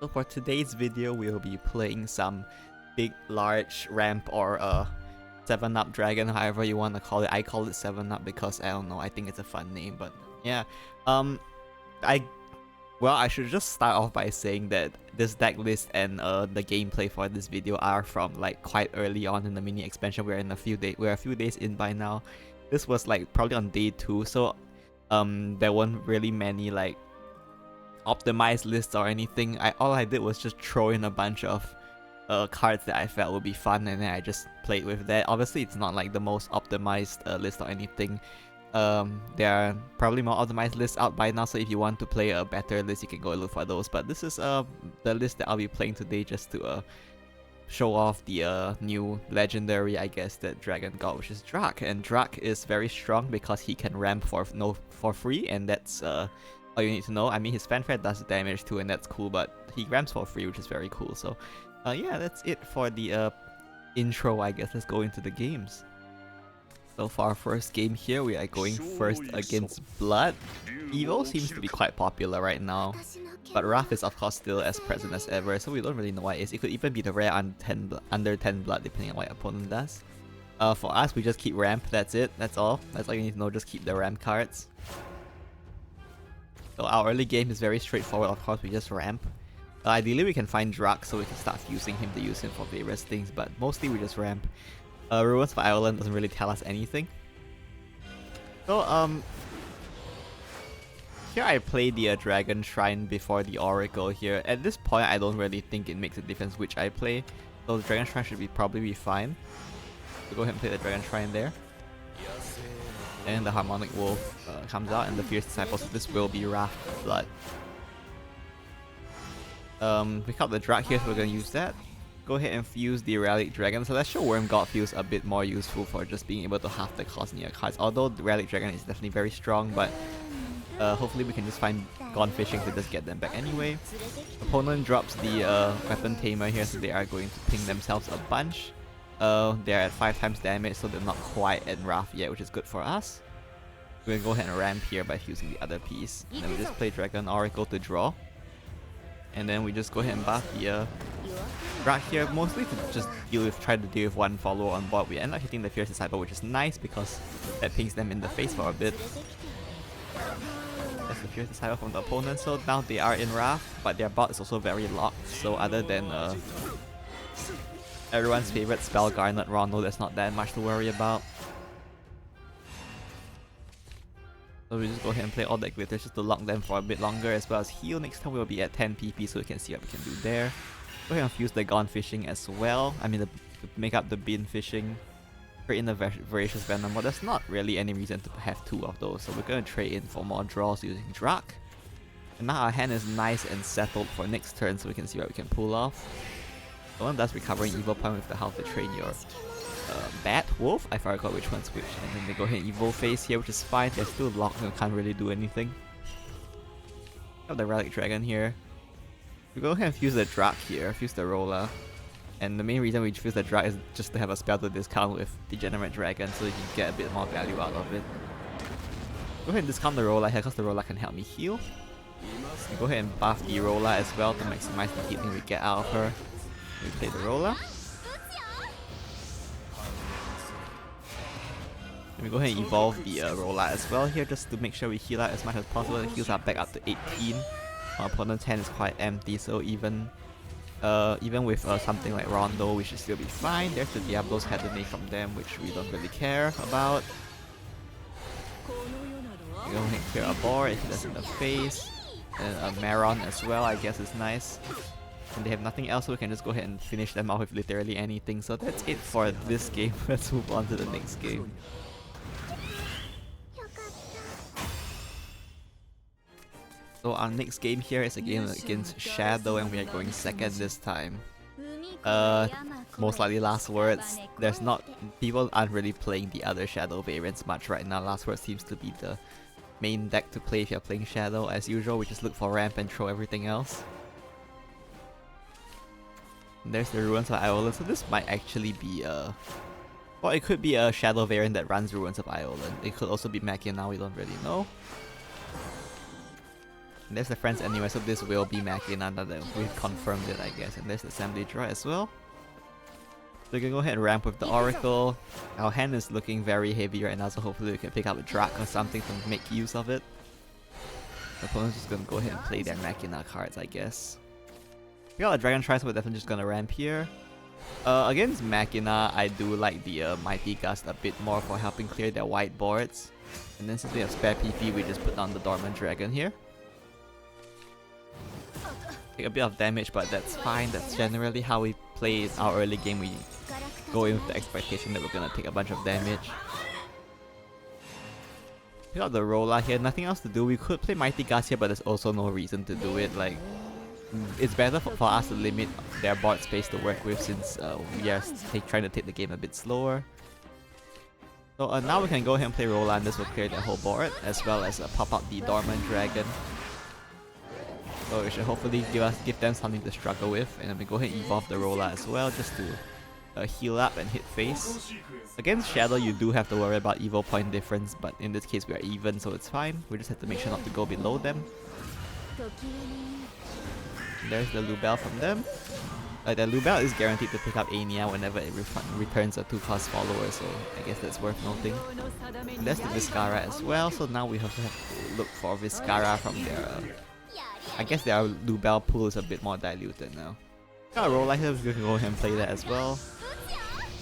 So for today's video, we'll be playing some big, large ramp or 7-up dragon, however you want to call it. I call it 7-up because I don't know, I think it's a fun name, but yeah. I should just start off by saying that this deck list and the gameplay for this video are from like quite early on in the mini expansion. We're a few days in by now. This was like probably on day 2, so there weren't really many like optimized lists or anything. All I did was just throw in a bunch of cards that I felt would be fun, and then I just played with that. Obviously, it's not like the most optimized list or anything. There are probably more optimized lists out by now, so if you want to play a better list, you can go look for those. But this is the list that I'll be playing today, just to show off the new legendary, I guess, that Dragon got, which is Drache. And Drache is very strong because he can ramp for free, and that's all you need to know. I mean, his fanfare does damage too, and that's cool, but he ramps for free, which is very cool. So yeah, that's it for the intro, I guess. Let's go into the games. So for our first game here, we are going first against Blood. Evo seems to be quite popular right now, but Wrath is of course still as present as ever, so we don't really know what it is. It could even be the rare under 10 blood, depending on what your opponent does. For us, we just keep ramp, that's it, that's all you need to know, just keep the ramp cards. So our early game is very straightforward, of course, we just ramp. Ideally we can find Drache so we can start using him to use him for various things, but mostly we just ramp. Ruins of Ireland doesn't really tell us anything. So here I play the Dragon Shrine before the Oracle here. At this point I don't really think it makes a difference which I play, so the Dragon Shrine should probably be fine. So go ahead and play the Dragon Shrine there. And the Harmonic Wolf comes out, and the Fierce Disciple, so this will be Wrath Blood. We got the Drache here, so we're gonna use that. Go ahead and fuse the Relic Dragon. Celestial Worm God feels a bit more useful for just being able to half the cost in your cards. Although the Relic Dragon is definitely very strong, but hopefully we can just find Gone Fishing to just get them back anyway. Opponent drops the Weapon Tamer here, so they are going to ping themselves a bunch. They're at 5 times damage, so they're not quite at Wrath yet, which is good for us. We're gonna go ahead and ramp here by fusing the other piece. And then we just play Dragon Oracle to draw. And then we just go ahead and buff the Drache here, mostly to just try to deal with one follower on board. We end up hitting the Fierce Disciple, which is nice because that pings them in the face for a bit. That's the Fierce Disciple from the opponent, so now they are in Wrath, but their bot is also very locked, so other than everyone's favorite spell, Garnet Rondo, there's not that much to worry about. So we just go ahead and play all that glitter just to lock them for a bit longer, as well as heal. Next time we'll be at 10 PP, so we can see what we can do there. Go ahead and fuse the Gone Fishing as well. I mean, to make up the Bin Fishing. Trade in the Voracious Venom, but there's not really any reason to have 2 of those, so we're going to trade in for more draws using Drache. And now our hand is nice and settled for next turn, so we can see what we can pull off. The one does recovering Evil Point with the How to Train Your Bat Wolf. I forgot which one's which. And then they go ahead and Evil Face here, which is fine. They're still locked and can't really do anything. Got the Relic Dragon here. We go ahead and fuse the Drache here, fuse the Roller. And the main reason we fuse the Drache is just to have a spell to discount with Degenerate Dragon, so you can get a bit more value out of it. Go ahead and discount the Roller here because the Roller can help me heal. We go ahead and buff the Roller as well to maximize the healing we get out of her. We play the Roller. And we go ahead and evolve the Roller as well here, just to make sure we heal out as much as possible. The heals are back up to 18. Our opponent's hand is quite empty, so even with something like Rondo, we should still be fine. There's the Diablo's Hedonate from them, which we don't really care about. We go ahead and clear a board, it hits us in the face. And a Maron as well, I guess is nice. And they have nothing else, so we can just go ahead and finish them off with literally anything. So that's it for this game. Let's move on to the next game. So our next game here is a game against Shadow, and we are going second this time. Most likely Last Words. People aren't really playing the other Shadow variants much right now. Last Words seems to be the main deck to play if you're playing Shadow. As usual, we just look for ramp and throw everything else. And there's the Ruins of Ireland, so this might actually be well, it could be a Shadow variant that runs Ruins of Ireland. It could also be Machina, we don't really know. And there's the friends anyway, so this will be Machina now that we've confirmed it, I guess. And there's the assembly drawer as well. So we can go ahead and ramp with the Oracle. Our hand is looking very heavy right now, so hopefully we can pick up a Drache or something to make use of it. The opponent's just gonna go ahead and play their Machina cards, I guess. We got a Dragon Trice, so we're definitely just gonna ramp here. Against Machina, I do like the Mighty Gust a bit more for helping clear their white boards. And then since we have spare PP, we just put down the Dormant Dragon here. Take a bit of damage, but that's fine. That's generally how we play in our early game. We go in with the expectation that we're gonna take a bunch of damage. Pick out the Rolla here, nothing else to do. We could play Mighty Gust here, but there's also no reason to do it. Like, it's better for us to limit their board space to work with since we are trying to take the game a bit slower. So now we can go ahead and play Rolla, and this will clear their whole board, as well as pop out the Dormant Dragon. So it should hopefully give them something to struggle with, and then we go ahead and evolve the Rolla as well, just to heal up and hit face. Against Shadow, you do have to worry about Evo point difference, but in this case we are even, so it's fine. We just have to make sure not to go below them. There's the Lubell from them. The Lubell is guaranteed to pick up Anya whenever it returns a 2-cost follower, so I guess that's worth noting. And there's the Viscara as well, so now we also have to look for Viscara from their... I guess their Lubell pool is a bit more diluted now. Got a roll like this, we can go ahead and play that as well.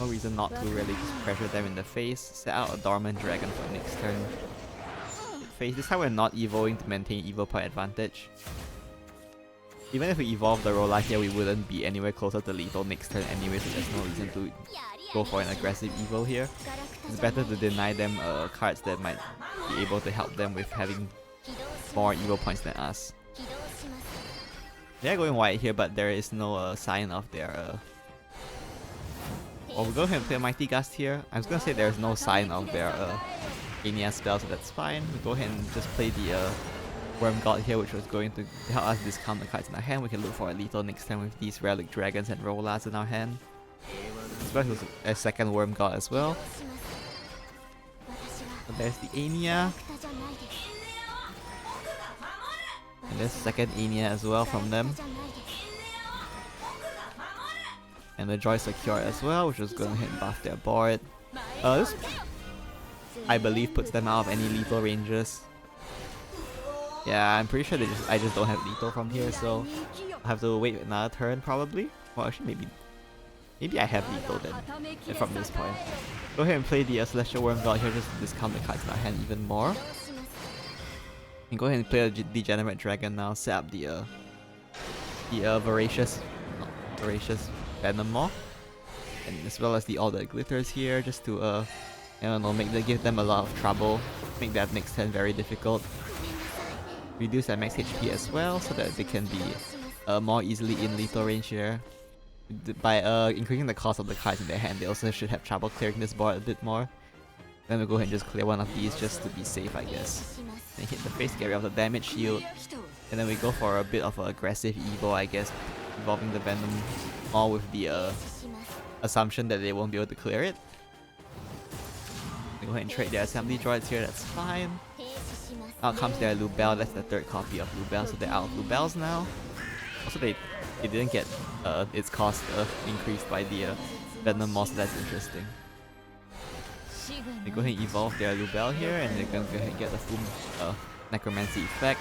No reason not to really just pressure them in the face. Set out a Dormant Dragon for next turn. Face. This time we're not evoing to maintain Evo point advantage. Even if we evolve the Rolla here, we wouldn't be anywhere closer to lethal next turn anyway, so there's no reason to go for an aggressive evo here. It's better to deny them cards that might be able to help them with having more evo points than us. They're going white here, but there is no sign of their... we'll go ahead and play Mighty Gust here. I was gonna say there's no sign of their Anya spell, so that's fine. We go ahead and just play the Worm God here, which was going to help us discount the cards in our hand. We can look for a lethal next time with these Relic Dragons and Rollas in our hand. As well as a second Worm God as well. So there's the Anya. And there's the second Anya as well from them. And the Joy Secure as well, which is going to hit and buff their board. This, I believe, puts them out of any lethal ranges. Yeah, I'm pretty sure I just don't have lethal from here, so I'll have to wait another turn probably. Well, actually maybe I have lethal then from this point. Go ahead and play the Celestial Worm God here just to discount the cards in our hand even more. And go ahead and play a Degenerate Dragon now, set up the Voracious Venom Maw. And as well as all the glitters here, just to I don't know, give them a lot of trouble, make that next turn very difficult. Reduce their max HP as well, so that they can be more easily in lethal range here. By increasing the cost of the cards in their hand, they also should have trouble clearing this board a bit more. Then we'll go ahead and just clear one of these just to be safe, I guess. Then hit the face, get rid of the damage shield. And then we go for a bit of an aggressive evo, I guess, involving the Venom all with the assumption that they won't be able to clear it. Go ahead and trade their assembly droids here, that's fine. Out comes their Lubell, that's the third copy of Lubell, so they're out of Lubells now. Also, they didn't get its cost increased by the Venom Maw, so that's interesting. They go ahead and evolve their Lubell here, and they're gonna go ahead and get the full Necromancy effect.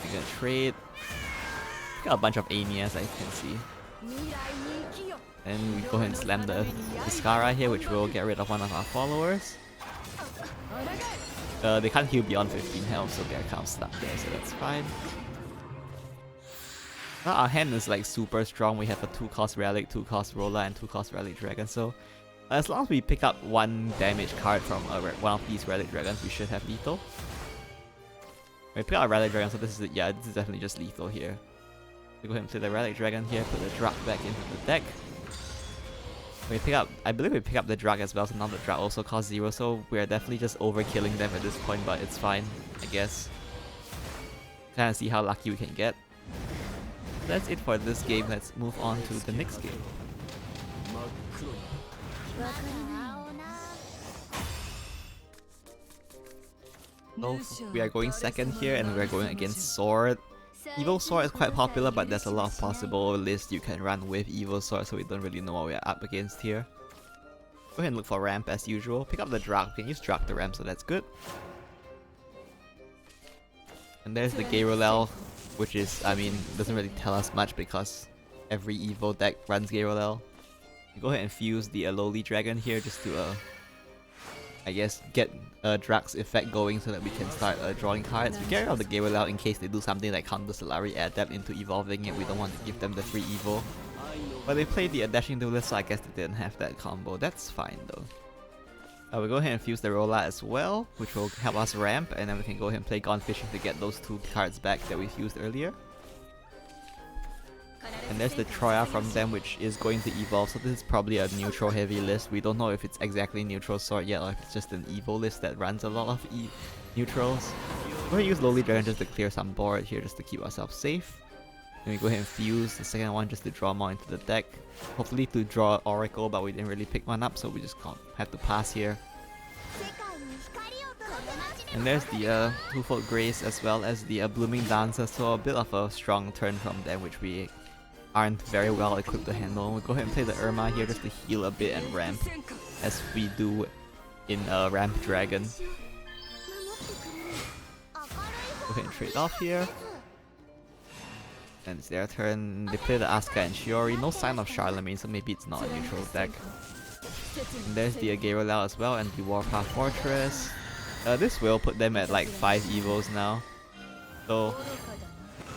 They're gonna trade. Got a bunch of Anyas, I can see. And we go ahead and slam the Viscara here, which will get rid of one of our followers. They can't heal beyond 15 health, so they're kind of stuck there, so that's fine. Now our hand is like super strong. We have a 2-cost Relic, 2-cost Rolla, and 2-cost Relic Dragon, so as long as we pick up one damage card from one of these Relic Dragons, we should have lethal. We pick up a Relic Dragon, so this is definitely just lethal here. We go ahead and play the Relic Dragon here, put the Drache back into the deck. I believe we pick up the Drache as well, so now the Drache also costs 0, so we're definitely just overkilling them at this point, but it's fine, I guess. Kinda see how lucky we can get. That's it for this game, let's move on to the next game. So we are going second here, and we are going against Sword. Evo Sword is quite popular, but there's a lot of possible lists you can run with Evo Sword, so we don't really know what we are up against here. Go ahead and look for ramp as usual. Pick up the Drache. We can use Drache to ramp, so that's good. And there's the Gayrolel, which is, I mean, doesn't really tell us much because every Evo deck runs Gayrolel. Go ahead and fuse the lowly dragon here just to, I guess, get Drache's effect going so that we can start drawing cards. We get rid of the Gayrolel in case they do something like counter Solari Adept into evolving it. We don't want to give them the free evo. But they played the Dashing Duelist, so I guess they didn't have that combo. That's fine though. We'll go ahead and fuse the Rolla as well, which will help us ramp, and then we can go ahead and play Gone Fishing to get those 2 cards back that we fused earlier. And there's the Troya from them, which is going to evolve, so this is probably a neutral heavy list. We don't know if it's exactly neutral sword yet, or if it's just an evo list that runs a lot of neutrals. We're going to use Lowly Dragon just to clear some board here, just to keep ourselves safe. Then we go ahead and fuse the second one just to draw more into the deck. Hopefully to draw Oracle, but we didn't really pick one up, so we just had to pass here. And there's the Twofold Grace as well as the Blooming Dancer, so a bit of a strong turn from them, which we aren't very well equipped to handle. We'll go ahead and play the Irma here just to heal a bit and ramp, as we do in Ramp Dragon. Go ahead and trade off here. And it's their turn. They play the Asuka and Shiori. No sign of Charlemagne, so maybe it's not a neutral deck. And there's the Gayrolel as well and the Warpath Fortress. This will put them at like 5 evos now. So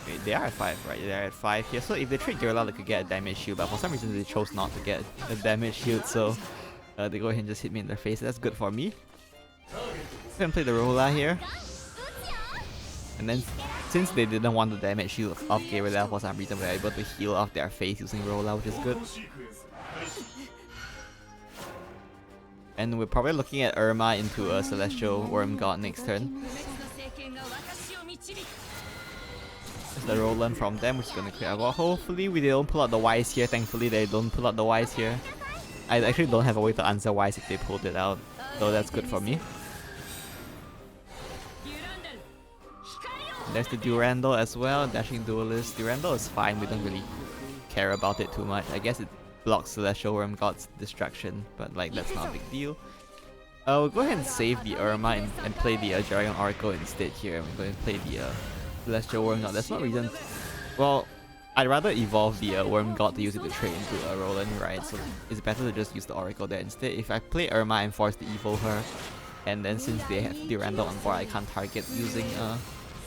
wait, they are at 5, right? They're at 5 here. So if they trade Gayrolel, they could get a damage shield, but for some reason they chose not to get a damage shield, so they go ahead and just hit me in the face. That's good for me. Go ahead and play the Rolla here. And then, since they didn't want the damage shield of Gayrolel for some reason, we are able to heal off their face using Rolla, which is good. And we're probably looking at Irma into a Celestial Worm God next turn. There's the Roland from them, which is going to clear our board. Hopefully we don't pull out the Wise here. Thankfully they don't pull out the Wise here. I actually don't have a way to answer Wise if they pulled it out, so that's good for me. There's the Durandal as well, Dashing Duelist. Durandal is fine, we don't really care about it too much. I guess it blocks Celestial Worm God's Destruction, but like that's not a big deal. We'll go ahead and save the Irma and play the Dragon Oracle instead here. We're going to play the Celestial Worm God. There's no reason. Well, I'd rather evolve the Worm God to use it to trade into a Roland, right? So it's better to just use the Oracle there instead. If I play Irma and force to evolve her, and then since they have Durandal on board, I can't target using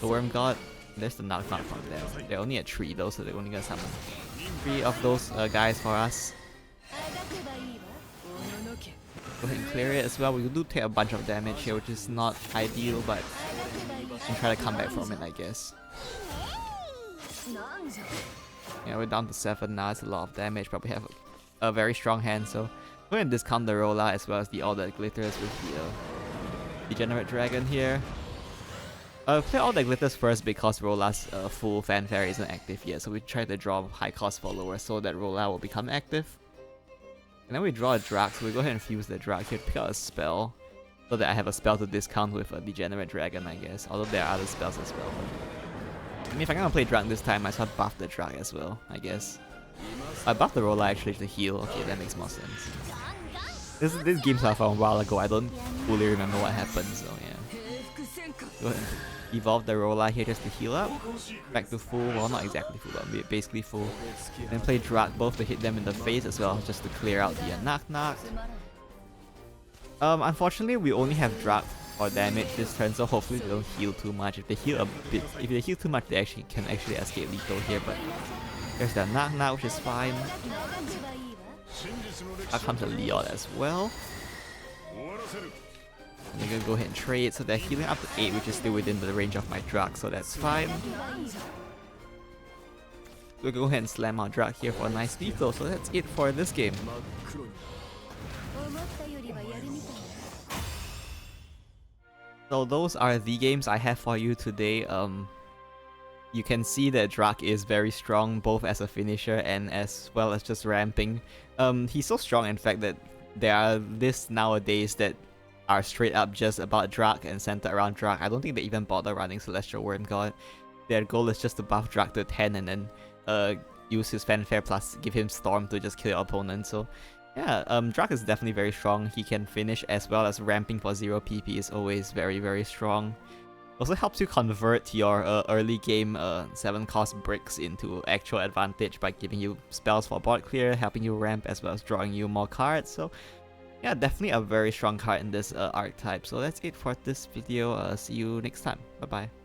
the Worm God. There's the Knock Knock from them. They're only at 3 though, so they're only gonna summon 3 of those guys for us. Go ahead and clear it as well. We do take a bunch of damage here, which is not ideal, but we can try to come back from it, I guess. Yeah, we're down to 7 now. It's a lot of damage, but we have a very strong hand, so go ahead and discount the Rolla as well as the All That Glitters with the Degenerate Dragon here. Play All That Glitters first because Rolla's full fanfare isn't active yet, so we try to draw high cost followers so that Rolla will become active. And then we draw a Drache, so we go ahead and fuse the Drache here to pick out a spell, so that I have a spell to discount with a Degenerate Dragon, I guess, although there are other spells as well. I mean, if I'm gonna play Drache this time, I might as well buff the Drache as well, I guess. I buffed the Rolla actually to heal. Okay, that makes more sense. This game's from a while ago, I don't fully remember what happened, so yeah. Go ahead and evolve the Rolla here just to heal up. Back to full, well not exactly full, but basically full. Then play Drache both to hit them in the face as well, just to clear out the Knock Knock. Unfortunately we only have Drache for damage this turn, so hopefully they don't heal too much. If they heal a bit, if they heal too much, they can actually escape lethal here, but there's the Knock Knock, which is fine. Out comes a Leon as well. And they're gonna go ahead and trade, so they're healing up to 8, which is still within the range of my Drache, so that's fine. We'll go ahead and slam our Drache here for a nice lethal, so that's it for this game. So those are the games I have for you today. You can see that Drache is very strong, both as a finisher and as well as just ramping. He's so strong in fact that there are lists nowadays that are straight up just about Drache and centered around Drache. I don't think they even bother running Celestial Worm God. Their goal is just to buff Drache to 10 and then use his Fanfare plus give him Storm to just kill your opponent. So yeah, Drache is definitely very strong. He can finish as well as ramping for 0 PP is always very, very strong. Also helps you convert your early game 7 cost bricks into actual advantage by giving you spells for board clear, helping you ramp as well as drawing you more cards. So yeah, definitely a very strong card in this archetype. So that's it for this video. See you next time. Bye bye.